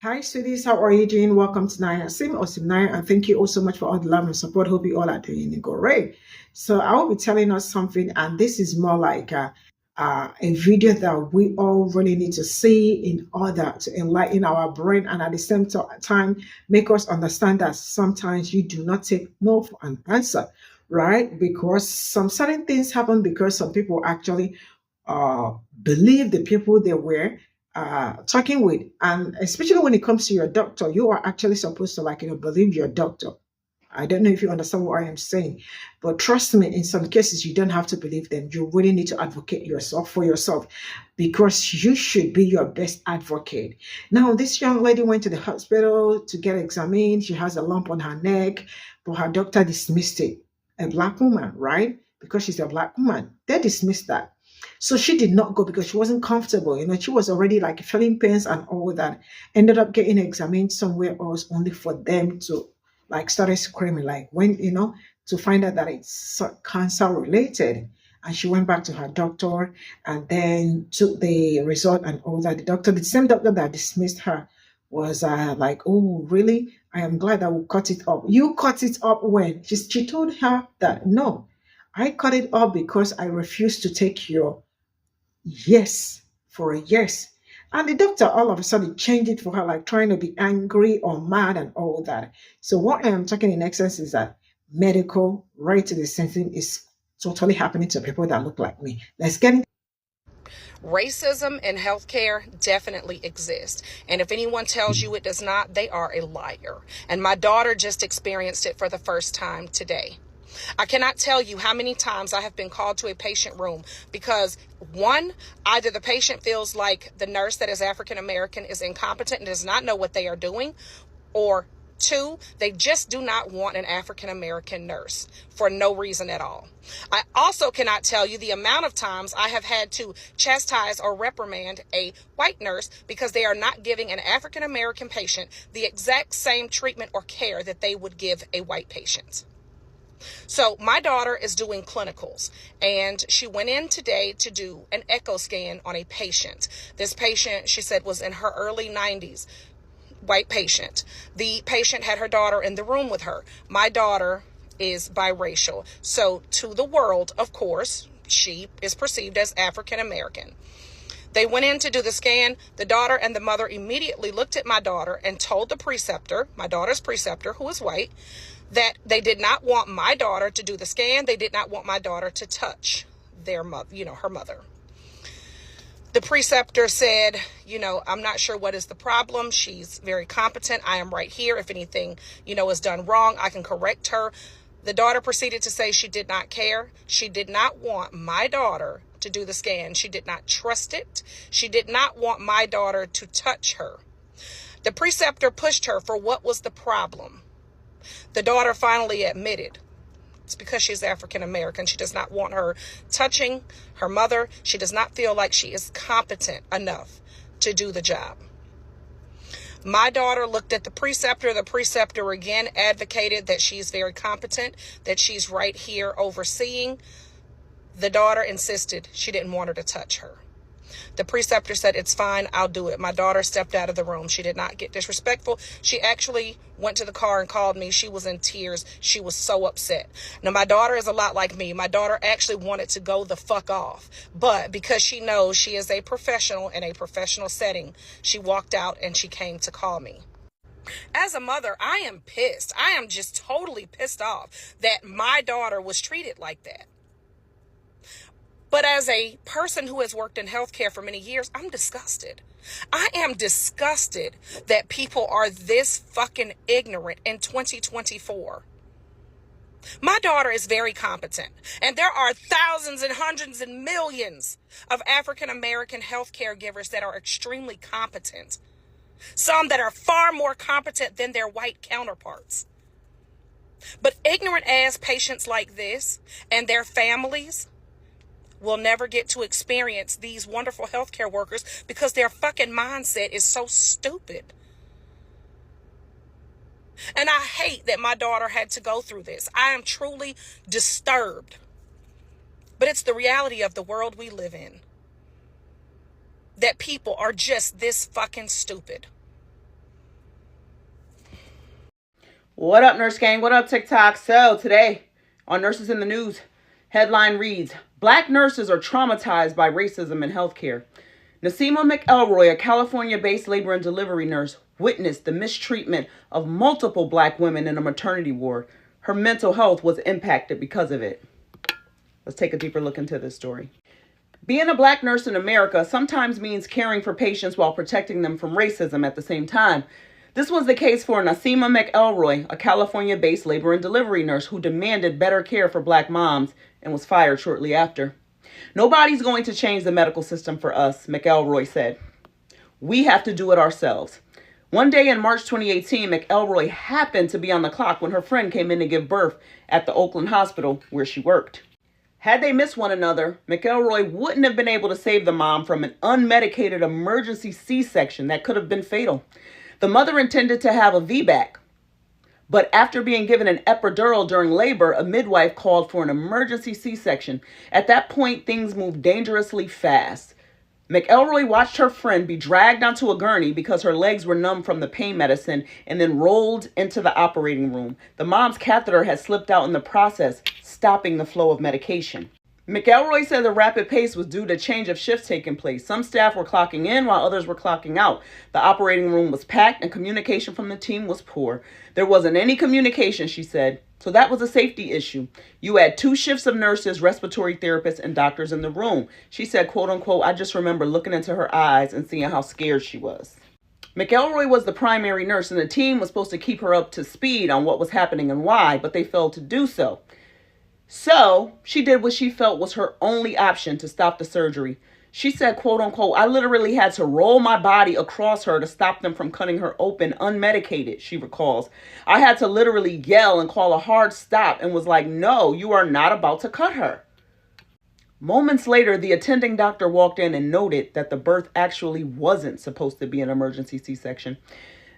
Hi, sweeties. How are you doing? Welcome to Naya Sim or Simnaya, and thank you all so much for all the love and support. Hope you all are doing great. So, I will be telling us something, and this is more like a video that we all really need to see in order to enlighten our brain and at the same time make us understand that sometimes you do not take no for an answer, right? Because some certain things happen because some people actually believe the people they were talking with, and especially when it comes to your doctor, you are actually supposed to believe your doctor. I don't know if you understand what I am saying, but trust me, in some cases you don't have to believe them. You really need to advocate yourself for yourself because you should be your best advocate. Now, this young lady went to the hospital to get examined. She has a lump on her neck, but her doctor dismissed it. A black woman, right? Because she's a black woman, they dismissed that. So she did not go because she wasn't comfortable. She was already like feeling pains and all that. Ended up getting examined somewhere else only for them to like started screaming, like when, to find out that it's cancer related. And she went back to her doctor and then took the result and all that. The same doctor that dismissed her was like, oh, really? I am glad that we cut it up. You cut it up when? She told her that, no, I cut it up because I refuse to take your yes for a yes. And the doctor all of a sudden changed it for her, like trying to be angry or mad and all that. So what I am talking in essence is that medical right to the sensing is totally happening to people that look like me. Let's get into Racism in healthcare definitely exists. And if anyone tells you it does not, they are a liar. And my daughter just experienced it for the first time today. I cannot tell you how many times I have been called to a patient room because, one, either the patient feels like the nurse that is African American is incompetent and does not know what they are doing, or two, they just do not want an African American nurse for no reason at all. I also cannot tell you the amount of times I have had to chastise or reprimand a white nurse because they are not giving an African American patient the exact same treatment or care that they would give a white patient. So my daughter is doing clinicals, and she went in today to do an echo scan on a patient. This patient, she said, was in her early 90s, white patient. The patient had her daughter in the room with her. My daughter is biracial. So to the world, of course, she is perceived as African American. They went in to do the scan. The daughter and the mother immediately looked at my daughter and told the preceptor, my daughter's preceptor, who is white, that they did not want my daughter to do the scan. They did not want my daughter to touch their mother, her mother. The preceptor said, I'm not sure what is the problem. She's very competent. I am right here. If anything, is done wrong, I can correct her. The daughter proceeded to say she did not care. She did not want my daughter to do the scan. She did not trust it. She did not want my daughter to touch her. The preceptor pushed her for what was the problem. The daughter finally admitted it's because she's African American. She does not want her touching her mother. She does not feel like she is competent enough to do the job. My daughter looked at the preceptor. The preceptor again advocated that she's very competent, that she's right here overseeing. The daughter insisted she didn't want her to touch her. The preceptor said, it's fine, I'll do it. My daughter stepped out of the room. She did not get disrespectful. She actually went to the car and called me. She was in tears. She was so upset. Now, my daughter is a lot like me. My daughter actually wanted to go the fuck off. But because she knows she is a professional in a professional setting, she walked out and she came to call me. As a mother, I am pissed. I am just totally pissed off that my daughter was treated like that. But as a person who has worked in healthcare for many years, I'm disgusted. I am disgusted that people are this fucking ignorant in 2024. My daughter is very competent, and there are thousands and hundreds and millions of African American healthcare givers that are extremely competent. Some that are far more competent than their white counterparts. But ignorant ass patients like this and their families will never get to experience these wonderful healthcare workers because their fucking mindset is so stupid. And I hate that my daughter had to go through this. I am truly disturbed. But it's the reality of the world we live in. That people are just this fucking stupid. What up, Nurse Gang? What up, TikTok? So today on Nurses in the News, headline reads, Black nurses are traumatized by racism in healthcare. Nasima McElroy, a California-based labor and delivery nurse, witnessed the mistreatment of multiple Black women in a maternity ward. Her mental health was impacted because of it. Let's take a deeper look into this story. Being a Black nurse in America sometimes means caring for patients while protecting them from racism at the same time. This was the case for Nasima McElroy, a California-based labor and delivery nurse who demanded better care for Black moms and was fired shortly after. Nobody's going to change the medical system for us, McElroy said. We have to do it ourselves. One day in March 2018, McElroy happened to be on the clock when her friend came in to give birth at the Oakland hospital where she worked. Had they missed one another, McElroy wouldn't have been able to save the mom from an unmedicated emergency C-section that could have been fatal. The mother intended to have a VBAC, but after being given an epidural during labor, a midwife called for an emergency C-section. At that point, things moved dangerously fast. McElroy watched her friend be dragged onto a gurney because her legs were numb from the pain medicine and then rolled into the operating room. The mom's catheter had slipped out in the process, stopping the flow of medication. McElroy said the rapid pace was due to change of shifts taking place. Some staff were clocking in while others were clocking out. The operating room was packed and communication from the team was poor. There wasn't any communication, she said. So that was a safety issue. You had 2 shifts of nurses, respiratory therapists, and doctors in the room. She said, quote unquote, I just remember looking into her eyes and seeing how scared she was. McElroy was the primary nurse and the team was supposed to keep her up to speed on what was happening and why, but they failed to do so. So she did what she felt was her only option to stop the surgery. She said, quote unquote, I literally had to roll my body across her to stop them from cutting her open unmedicated, she recalls. I had to literally yell and call a hard stop and was like, no, you are not about to cut her. Moments later, the attending doctor walked in and noted that the birth actually wasn't supposed to be an emergency C-section.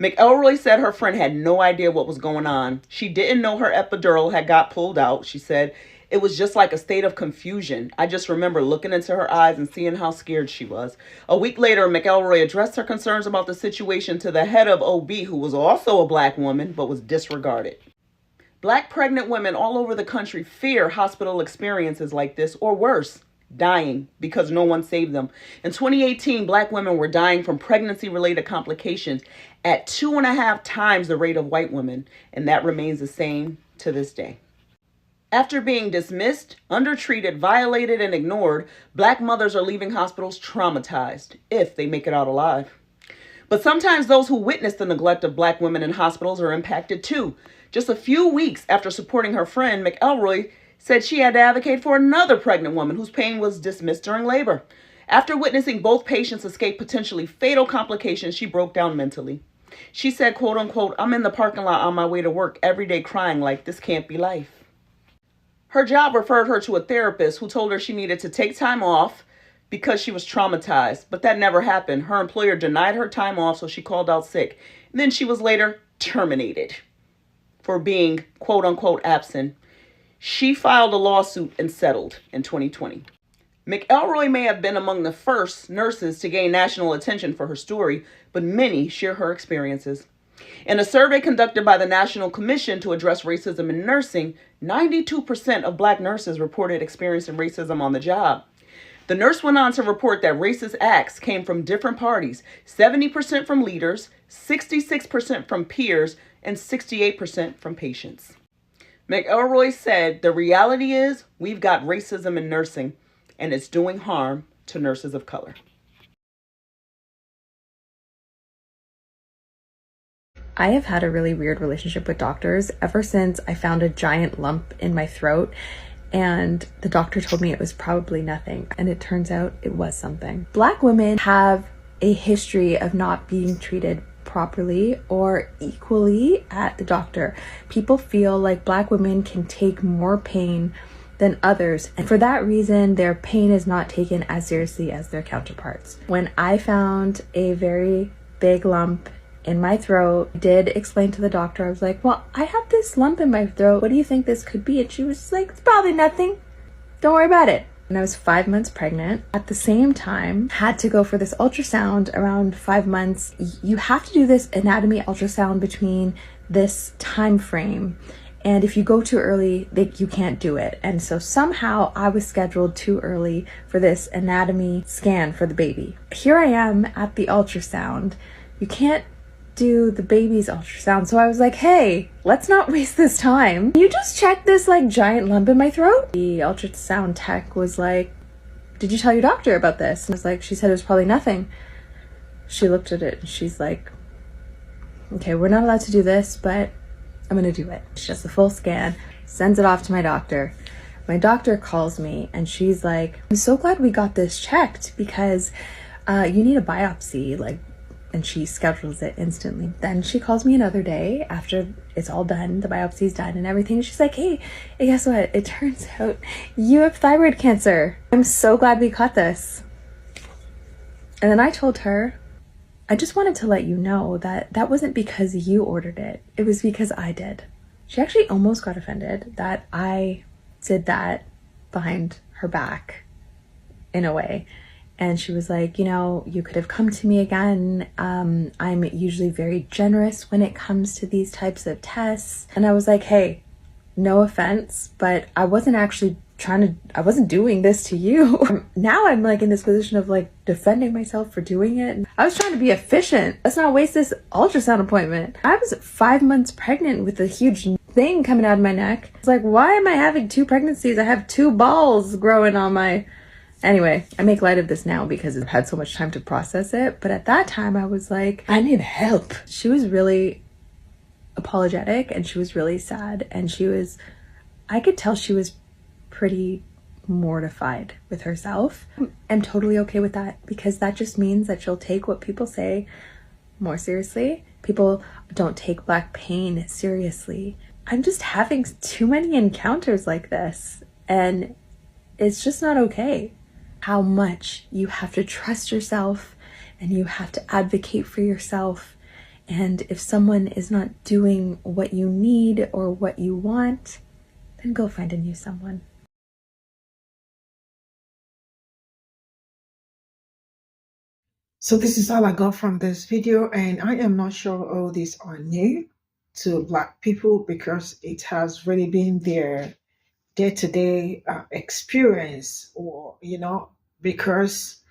McElroy said her friend had no idea what was going on. She didn't know her epidural had got pulled out. She said, it was just like a state of confusion. I just remember looking into her eyes and seeing how scared she was. A week later, McElroy addressed her concerns about the situation to the head of OB, who was also a Black woman, but was disregarded. Black pregnant women all over the country fear hospital experiences like this, or worse, dying because no one saved them. In 2018, Black women were dying from pregnancy-related complications at 2.5 times the rate of white women, and that remains the same to this day. After being dismissed, undertreated, violated, and ignored, Black mothers are leaving hospitals traumatized, if they make it out alive. But sometimes those who witness the neglect of Black women in hospitals are impacted too. Just a few weeks after supporting her friend, McElroy said she had to advocate for another pregnant woman whose pain was dismissed during labor. After witnessing both patients escape potentially fatal complications, she broke down mentally. She said, quote unquote, I'm in the parking lot on my way to work every day crying like this can't be life. Her job referred her to a therapist who told her she needed to take time off because she was traumatized, but that never happened. Her employer denied her time off, so she called out sick. And then she was later terminated for being, quote unquote, absent. She filed a lawsuit and settled in 2020. McElroy may have been among the first nurses to gain national attention for her story, but many share her experiences. In a survey conducted by the National Commission to Address Racism in Nursing, 92% of Black nurses reported experiencing racism on the job. The nurse went on to report that racist acts came from different parties, 70% from leaders, 66% from peers, and 68% from patients. McElroy said, the reality is we've got racism in nursing, and it's doing harm to nurses of color. I have had a really weird relationship with doctors ever since I found a giant lump in my throat, and the doctor told me it was probably nothing, and it turns out it was something. Black women have a history of not being treated properly or equally at the doctor. People feel like Black women can take more pain than others, and for that reason their pain is not taken as seriously as their counterparts. When I found a very big lump in my throat, I did explain to the doctor, I was like, well, I have this lump in my throat, what do you think this could be? And she was like, it's probably nothing, don't worry about it. And I was 5 months pregnant. At the same time, had to go for this ultrasound around 5 months. You have to do this anatomy ultrasound between this time frame. And if you go too early, you can't do it. And so somehow I was scheduled too early for this anatomy scan for the baby. Here I am at the ultrasound. You can't do the baby's ultrasound. So I was like, hey, let's not waste this time. Can you just check this like giant lump in my throat? The ultrasound tech was like, did you tell your doctor about this? And I was like, she said it was probably nothing. She looked at it and she's like, okay, we're not allowed to do this, but I'm gonna do it. She does the full scan, sends it off to my doctor. My doctor calls me and she's like, I'm so glad we got this checked because you need a biopsy, and she schedules it instantly. Then she calls me another day after it's all done, the biopsy's done and everything. She's like, hey, guess what? It turns out you have thyroid cancer. I'm so glad we caught this. And then I told her, I just wanted to let you know that that wasn't because you ordered it. It was because I did. She actually almost got offended that I did that behind her back in a way. And she was like, you could have come to me again. I'm usually very generous when it comes to these types of tests. And I was like, hey, no offense, but I wasn't actually I wasn't doing this to you. Now I'm like in this position of like defending myself for doing it. I was trying to be efficient. Let's not waste this ultrasound appointment. I was 5 months pregnant with a huge thing coming out of my neck. It's like, why am I having 2 pregnancies? I have 2 balls growing on my... Anyway, I make light of this now because I've had so much time to process it. But at that time I was like, I need help. She was really apologetic and she was really sad. And I could tell she was pretty mortified with herself. I'm totally okay with that because that just means that she'll take what people say more seriously. People don't take Black pain seriously. I'm just having too many encounters like this and it's just not okay. How much you have to trust yourself and you have to advocate for yourself. And if someone is not doing what you need or what you want, then go find a new someone. So this is all I got from this video, and I am not sure all these are new to Black people because it has really been their day-to-day experience, or because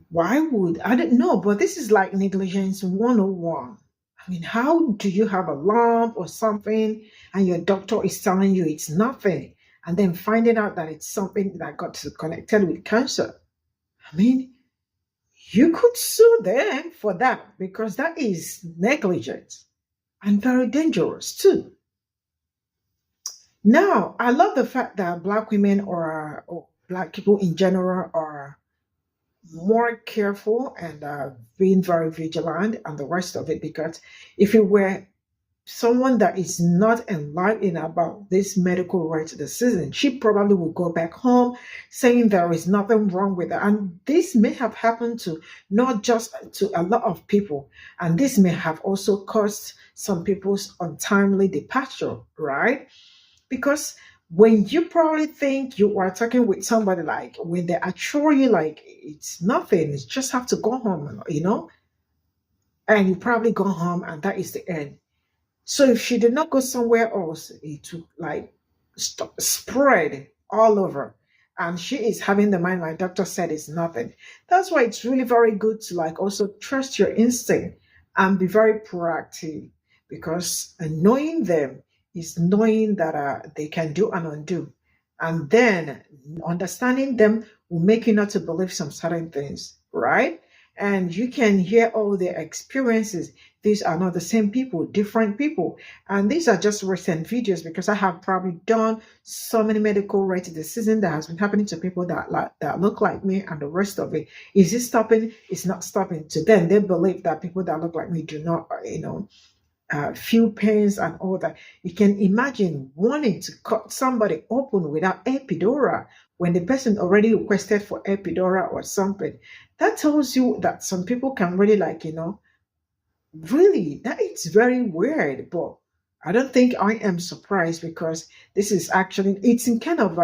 why would I don't know, but this is like negligence 101. I mean, how do you have a lump or something and your doctor is telling you it's nothing and then finding out that it's something that got connected with cancer? I mean, you could sue them for that because that is negligent and very dangerous too. Now, I love the fact that Black women or Black people in general are more careful and being very vigilant and the rest of it, because if it were someone that is not enlightened about this medical rights decision, she probably would go back home saying there is nothing wrong with it. And this may have happened to not just to a lot of people, and this may have also caused some people's untimely departure, right? Because when you probably think you are talking with somebody, like when they assure you like it's nothing, you just have to go home, and you probably go home and that is the end. So if she did not go somewhere else, it would like spread all over. And she is having the mind, like doctor said, it's nothing. That's why it's really very good to like also trust your instinct and be very proactive, because knowing them is knowing that they can do and undo. And then understanding them will make you not to believe some certain things, right? And you can hear all their experiences. These are not the same people, different people. And these are just recent videos because I have probably done so many medical rights decisions that has been happening to people that look like me and the rest of it. Is it stopping? It's not stopping. To them, they believe that people that look like me do not, feel pains and all that. You can imagine wanting to cut somebody open without epidural when the person already requested for epidural or something. That tells you that some people can really really, that it's very weird. But I don't think I am surprised because this is actually, it's in kind of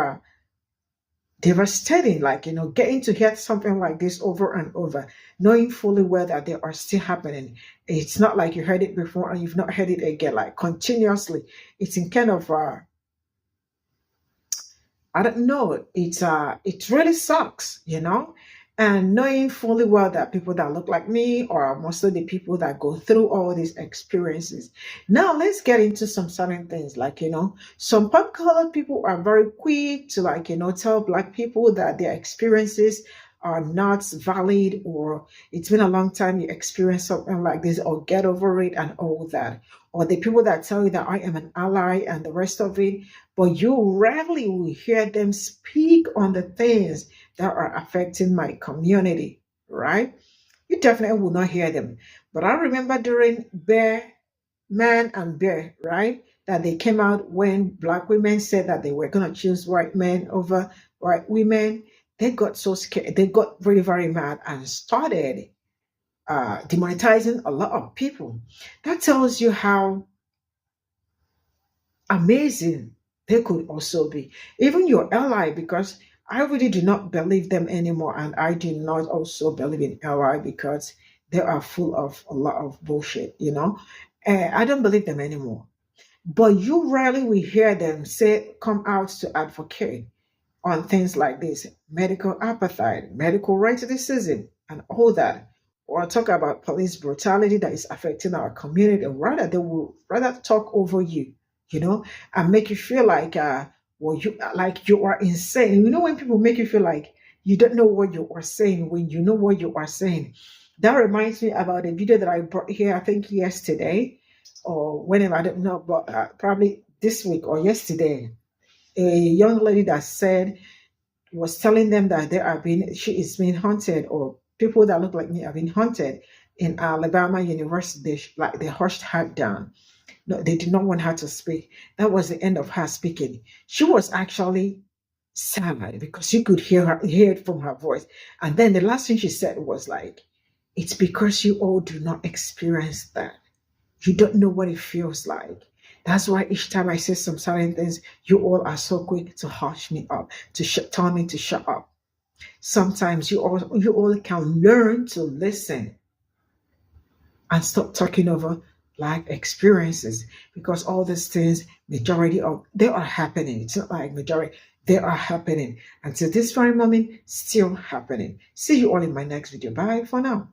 devastating, like, getting to hear something like this over and over, knowing fully well that they are still happening. It's not like you heard it before and you've not heard it again, like continuously. It's in kind of, I don't know, it really sucks. And knowing fully well that people that look like me are mostly the people that go through all these experiences. Now let's get into some certain things, like, some pop-colored people are very quick to, like, tell Black people that their experiences are not valid, or it's been a long time you experienced something like this, or get over it and all that. Or the people that tell you that I am an ally and the rest of it, but you rarely will hear them speak on the things that are affecting my community, right? You definitely will not hear them. But I remember during Bear Man and Bear, right? That they came out when Black women said that they were going to choose white men over white women. They got so scared. They got very, very mad and started demonetizing a lot of people. That tells you how amazing they could also be. Even your ally, because I really do not believe them anymore. And I do not also believe in ally because they are full of a lot of bullshit. I don't believe them anymore. But you rarely will hear them come out to advocate on things like this: medical apartheid, medical racism, and all that, or talk about police brutality that is affecting our community. Rather, they will rather talk over you, and make you feel like, you are insane. When people make you feel like you don't know what you are saying when you know what you are saying. That reminds me about a video that I brought here, I think yesterday, or whenever, I don't know, but probably this week or yesterday. A young lady that was telling them that she is being hunted, or people that look like me are being hunted in Alabama University. Like, they hushed her down. No, they did not want her to speak. That was the end of her speaking. She was actually sad because you could hear it from her voice. And then the last thing she said was like, "It's because you all do not experience that. You don't know what it feels like. That's why each time I say some certain things, you all are so quick to hush me up, to tell me to shut up. Sometimes you all can learn to listen and stop talking over life experiences, because all these things, majority of they are happening. It's not like majority, they are happening. And to this very moment, still happening. See you all in my next video. Bye for now."